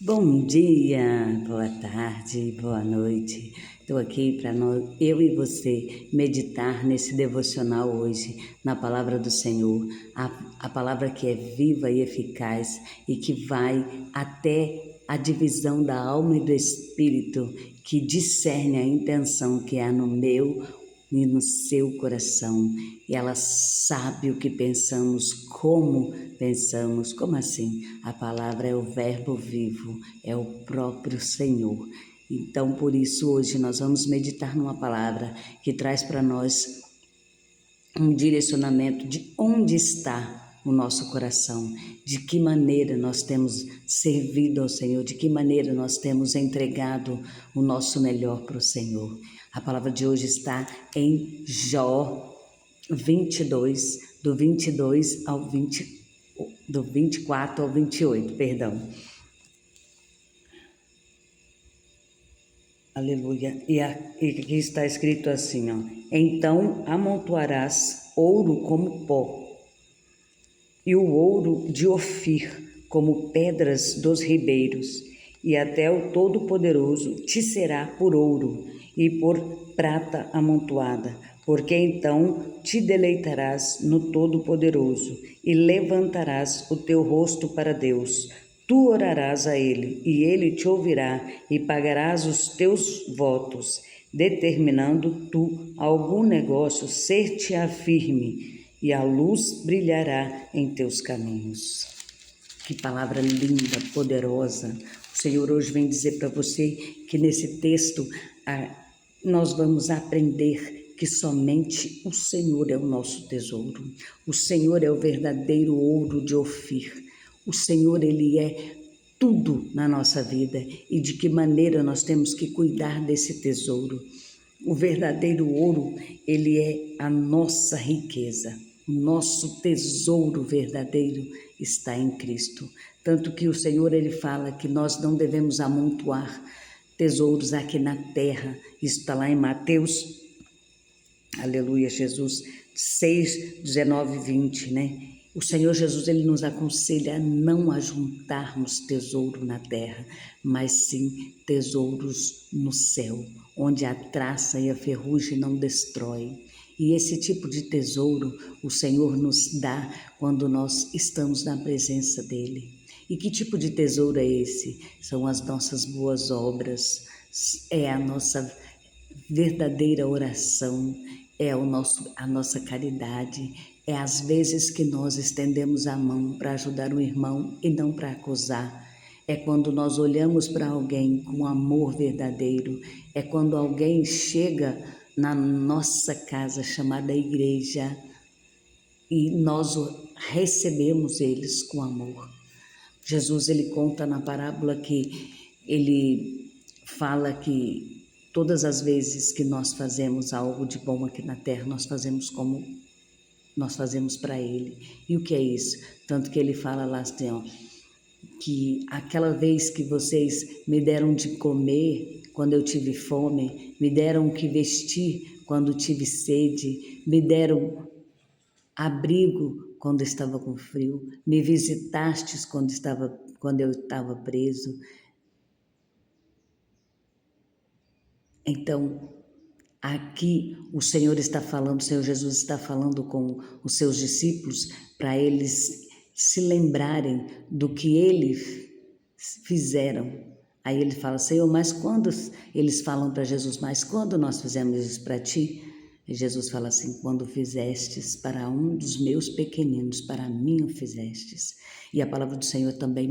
Bom dia, boa tarde, boa noite. Estou aqui para eu e você, meditar nesse devocional hoje, na palavra do Senhor, a palavra que é viva e eficaz e que vai até a divisão da alma e do espírito, que discerne a intenção que há no meu e no seu coração. E ela sabe o que pensamos, como pensamos. Como assim? A palavra é o verbo vivo, é o próprio Senhor. Então, por isso, hoje nós vamos meditar numa palavra que traz para nós um direcionamento de onde está o nosso coração, de que maneira nós temos servido ao Senhor, de que maneira nós temos entregado o nosso melhor para o Senhor. A palavra de hoje está em Jó 22, do 22 ao 20, do 24 ao 28, perdão. Aleluia. E aqui está escrito assim, ó: então amontoarás ouro como pó, e o ouro de Ofir como pedras dos ribeiros, e até o Todo-Poderoso te será por ouro e por prata amontoada, porque então te deleitarás no Todo-Poderoso e levantarás o teu rosto para Deus. Tu orarás a Ele, e Ele te ouvirá, e pagarás os teus votos, determinando tu algum negócio, ser-te-á firme, e a luz brilhará em teus caminhos. Que palavra linda, poderosa. O Senhor hoje vem dizer para você que nesse texto nós vamos aprender que somente o Senhor é o nosso tesouro. O Senhor é o verdadeiro ouro de Ofir. O Senhor, Ele é tudo na nossa vida e de que maneira nós temos que cuidar desse tesouro. O verdadeiro ouro, ele é a nossa riqueza. O nosso tesouro verdadeiro está em Cristo. Tanto que o Senhor, ele fala que nós não devemos amontoar tesouros aqui na terra. Isso está lá em Mateus, aleluia, Jesus 6, 19 e 20, né? O Senhor Jesus, ele nos aconselha a não ajuntarmos tesouro na terra, mas sim tesouros no céu, onde a traça e a ferrugem não destroem. E esse tipo de tesouro o Senhor nos dá quando nós estamos na presença dEle. E que tipo de tesouro é esse? São as nossas boas obras, é a nossa verdadeira oração, é a nossa caridade, é as vezes que nós estendemos a mão para ajudar o irmão e não para acusar. É quando nós olhamos para alguém com amor verdadeiro, é quando alguém chega na nossa casa chamada igreja e nós recebemos eles com amor. Jesus, ele conta na parábola que ele fala que todas as vezes que nós fazemos algo de bom aqui na terra, nós fazemos como nós fazemos para Ele. E o que é isso? Tanto que ele fala lá assim, ó, que aquela vez que vocês me deram de comer quando eu tive fome, me deram o que vestir quando tive sede, me deram abrigo quando estava com frio, me visitastes quando eu estava preso. Então, aqui o Senhor está falando, o Senhor Jesus está falando com os seus discípulos para eles se lembrarem do que eles fizeram. Aí ele fala: Senhor, mas quando eles falam para Jesus, mas quando nós fizemos isso para ti? E Jesus fala assim: quando fizestes para um dos meus pequeninos, para mim o fizestes. E a palavra do Senhor também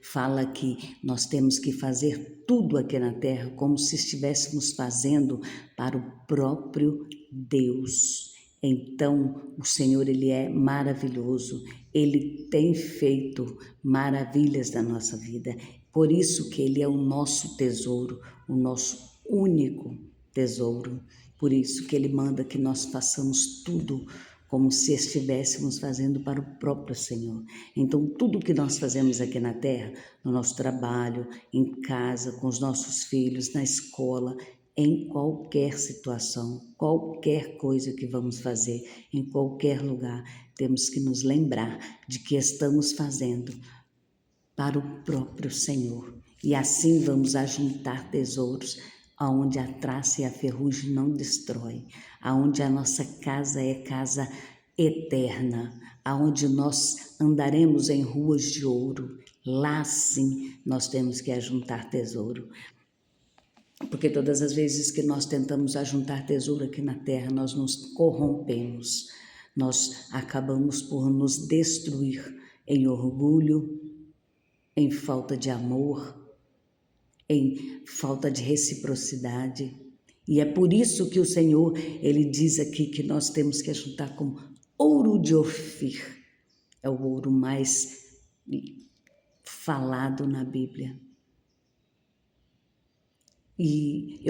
fala que nós temos que fazer tudo aqui na terra como se estivéssemos fazendo para o próprio Deus. Então, o Senhor, Ele é maravilhoso, Ele tem feito maravilhas na nossa vida, por isso que Ele é o nosso tesouro, o nosso único tesouro, por isso que Ele manda que nós façamos tudo como se estivéssemos fazendo para o próprio Senhor. Então, tudo que nós fazemos aqui na terra, no nosso trabalho, em casa, com os nossos filhos, na escola, em qualquer situação, qualquer coisa que vamos fazer, em qualquer lugar, temos que nos lembrar de que estamos fazendo para o próprio Senhor. E assim vamos ajuntar tesouros aonde a traça e a ferrugem não destrói, aonde a nossa casa é casa eterna, aonde nós andaremos em ruas de ouro. Lá sim nós temos que ajuntar tesouro. Porque todas as vezes que nós tentamos ajuntar tesouro aqui na terra, nós nos corrompemos, nós acabamos por nos destruir em orgulho, em falta de amor, em falta de reciprocidade. E é por isso que o Senhor, ele diz aqui que nós temos que ajuntar como ouro de Ofir. É o ouro mais falado na Bíblia. E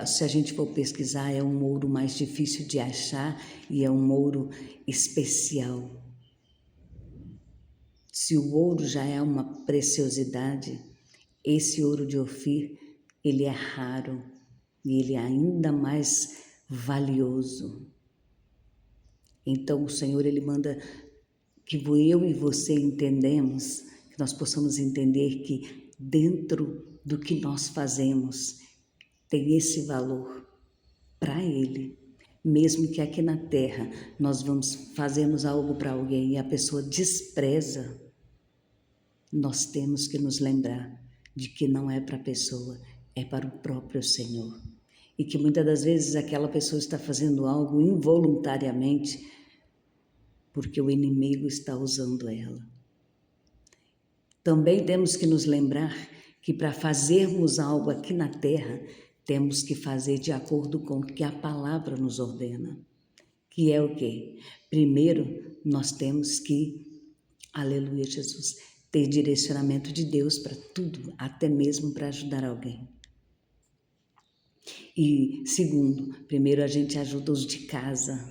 se a gente for pesquisar, é um ouro mais difícil de achar e é um ouro especial. Se o ouro já é uma preciosidade, esse ouro de Ofir, ele é raro e ele é ainda mais valioso. Então o Senhor, ele manda que eu e você entendemos, que nós possamos entender que dentro do que nós fazemos tem esse valor para Ele. Mesmo que aqui na terra nós fazemos algo para alguém e a pessoa despreza, nós temos que nos lembrar de que não é para a pessoa, é para o próprio Senhor. E que muitas das vezes aquela pessoa está fazendo algo involuntariamente porque o inimigo está usando ela. Também temos que nos lembrar que para fazermos algo aqui na terra, temos que fazer de acordo com o que a palavra nos ordena. Que é o quê? Primeiro, nós temos que, aleluia Jesus, ter direcionamento de Deus para tudo, até mesmo para ajudar alguém. E segundo, primeiro a gente ajuda os de casa.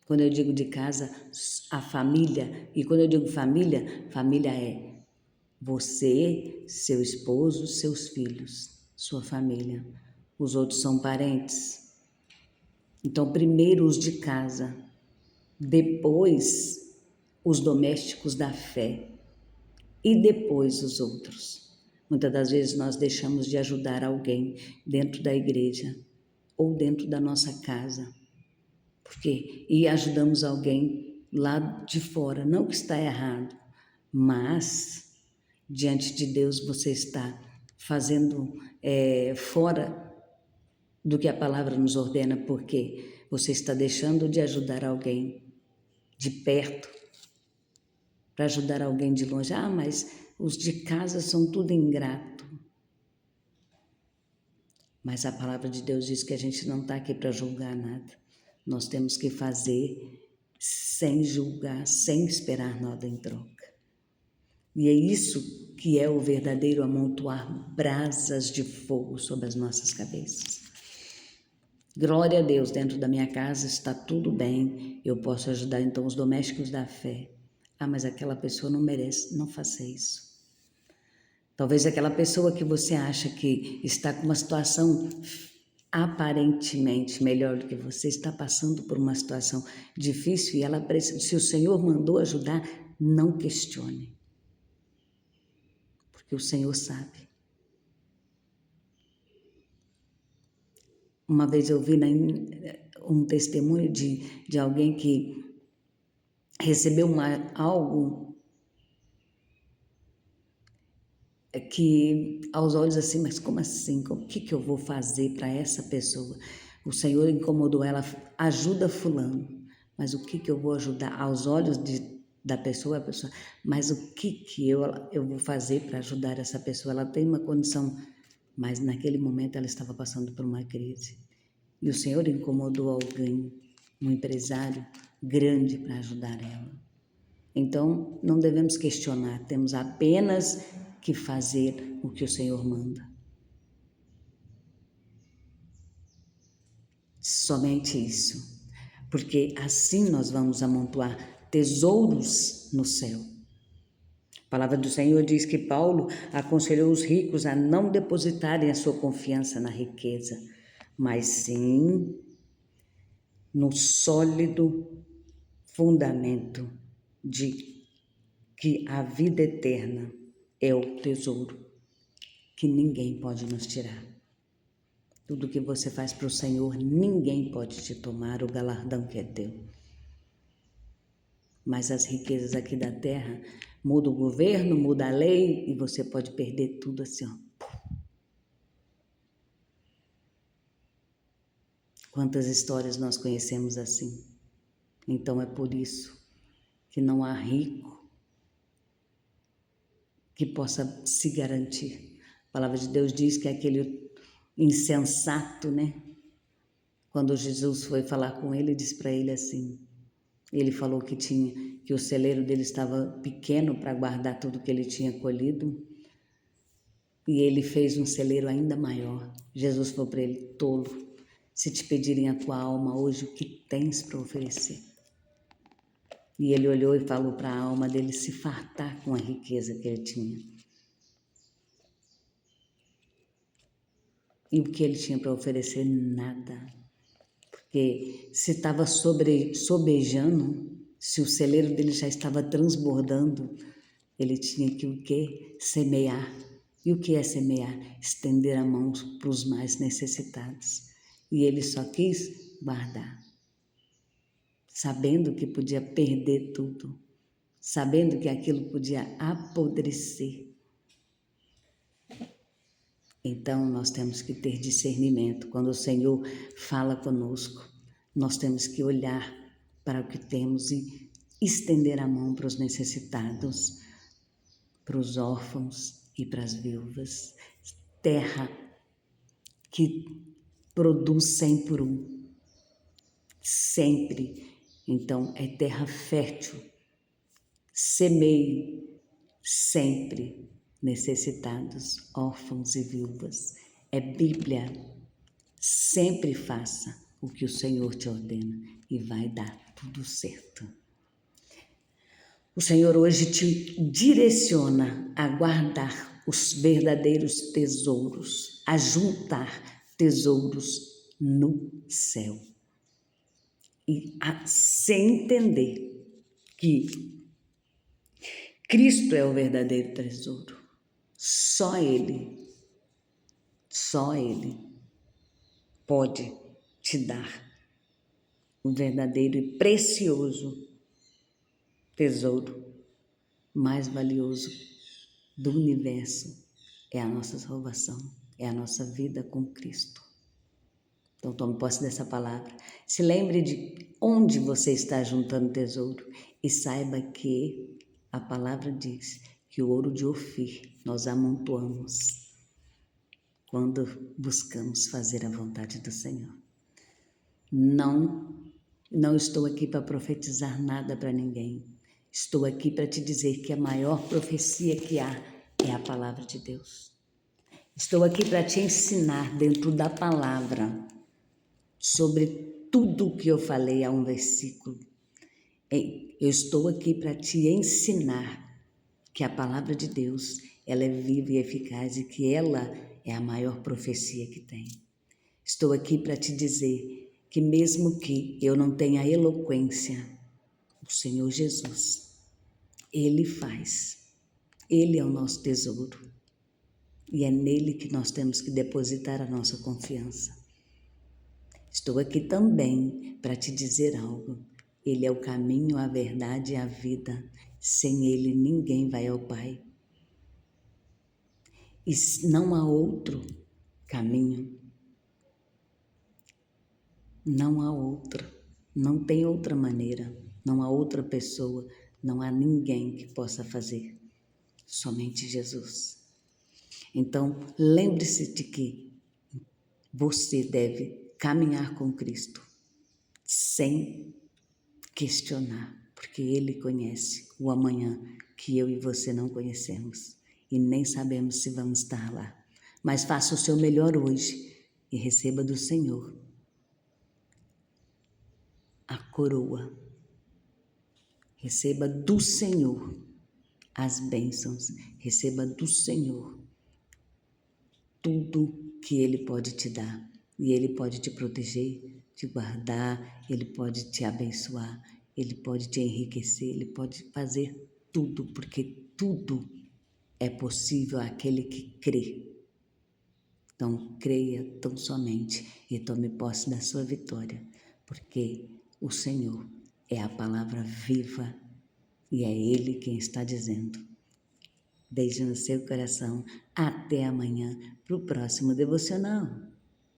Quando eu digo de casa, a família. E quando eu digo família, família é você, seu esposo, seus filhos, sua família. Os outros são parentes. Então, primeiro os de casa, depois os domésticos da fé e depois os outros. Muitas das vezes nós deixamos de ajudar alguém dentro da igreja ou dentro da nossa casa. Porque e ajudamos alguém lá de fora, não que está errado, mas diante de Deus você está fazendo fora do que a palavra nos ordena, porque você está deixando de ajudar alguém de perto para ajudar alguém de longe. Ah, mas os de casa são tudo ingrato. Mas a palavra de Deus diz que a gente não está aqui para julgar nada. Nós temos que fazer sem julgar, sem esperar nada em troca. E é isso que é o verdadeiro amontoar brasas de fogo sobre as nossas cabeças. Glória a Deus, dentro da minha casa está tudo bem, eu posso ajudar então os domésticos da fé. Ah, mas aquela pessoa não merece, não faça isso. Talvez aquela pessoa que você acha que está com uma situação aparentemente melhor do que você, está passando por uma situação difícil e ela precisa, se o Senhor mandou ajudar, não questione. Porque o Senhor sabe. Uma vez eu vi um testemunho de alguém que recebeu algo que aos olhos assim, mas como assim? O que eu vou fazer para essa pessoa? O Senhor incomodou ela, ajuda fulano, mas o que eu vou ajudar? Aos olhos da pessoa, a pessoa, mas o que eu vou fazer para ajudar essa pessoa? Ela tem uma condição, mas naquele momento ela estava passando por uma crise. E o Senhor incomodou alguém, um empresário grande para ajudar ela. Então, não devemos questionar, temos apenas que fazer o que o Senhor manda. Somente isso. Porque assim nós vamos amontoar tesouros no céu. A palavra do Senhor diz que Paulo aconselhou os ricos a não depositarem a sua confiança na riqueza, mas sim no sólido fundamento de que a vida eterna é o tesouro que ninguém pode nos tirar. Tudo que você faz para o Senhor, ninguém pode te tomar o galardão que é teu. Mas as riquezas aqui da terra, muda o governo, muda a lei e você pode perder tudo assim, ó. Quantas histórias nós conhecemos assim? Então é por isso que não há rico que possa se garantir. A palavra de Deus diz que aquele insensato, né? Quando Jesus foi falar com ele, disse para ele assim, ele falou que o celeiro dele estava pequeno para guardar tudo que ele tinha colhido, e ele fez um celeiro ainda maior. Jesus falou para ele, tolo, se te pedirem a tua alma hoje, o que tens para oferecer? E ele olhou e falou para a alma dele se fartar com a riqueza que ele tinha. E o que ele tinha para oferecer? Nada. Porque se estava sobejando, se o celeiro dele já estava transbordando, ele tinha que o quê? Semear. E o que é semear? Estender a mão para os mais necessitados. E ele só quis guardar, sabendo que podia perder tudo, sabendo que aquilo podia apodrecer. Então, nós temos que ter discernimento. Quando o Senhor fala conosco, nós temos que olhar para o que temos e estender a mão para os necessitados, para os órfãos e para as viúvas. Terra que produz 100 por 1, sempre. Então, é terra fértil. Semeie sempre necessitados, órfãos e viúvas. É Bíblia. Sempre faça o que o Senhor te ordena e vai dar tudo certo. O Senhor hoje te direciona a guardar os verdadeiros tesouros, a juntar tesouros no céu. E a sem entender que Cristo é o verdadeiro tesouro. Só Ele pode te dar um verdadeiro e precioso tesouro mais valioso do universo. É a nossa salvação, é a nossa vida com Cristo. Então tome posse dessa palavra. Se lembre de onde você está juntando tesouro e saiba que a palavra diz que o ouro de Ofir nós amontoamos quando buscamos fazer a vontade do Senhor. Não estou aqui para profetizar nada para ninguém. Estou aqui para te dizer que a maior profecia que há é a palavra de Deus. Estou aqui para te ensinar dentro da palavra sobre tudo o que eu falei a um versículo. Eu estou aqui para te ensinar que a palavra de Deus, ela é viva e eficaz e que ela é a maior profecia que tem. Estou aqui para te dizer que mesmo que eu não tenha eloquência, o Senhor Jesus, Ele faz. Ele é o nosso tesouro. E é nele que nós temos que depositar a nossa confiança. Estou aqui também para te dizer algo. Ele é o caminho, a verdade e a vida. Sem Ele ninguém vai ao Pai. E não há outro caminho. Não há outra. Não tem outra maneira. Não há outra pessoa. Não há ninguém que possa fazer. Somente Jesus. Então, lembre-se de que você deve caminhar com Cristo sem questionar, porque Ele conhece o amanhã que eu e você não conhecemos e nem sabemos se vamos estar lá. Mas faça o seu melhor hoje e receba do Senhor a coroa. Receba do Senhor as bênçãos. Receba do Senhor tudo que Ele pode te dar. E Ele pode te proteger, te guardar, Ele pode te abençoar, Ele pode te enriquecer, Ele pode fazer tudo, porque tudo é possível àquele que crê. Então, creia tão somente e tome posse da sua vitória, porque o Senhor é a palavra viva e é Ele quem está dizendo. Desde no seu coração, até amanhã, para o próximo devocional.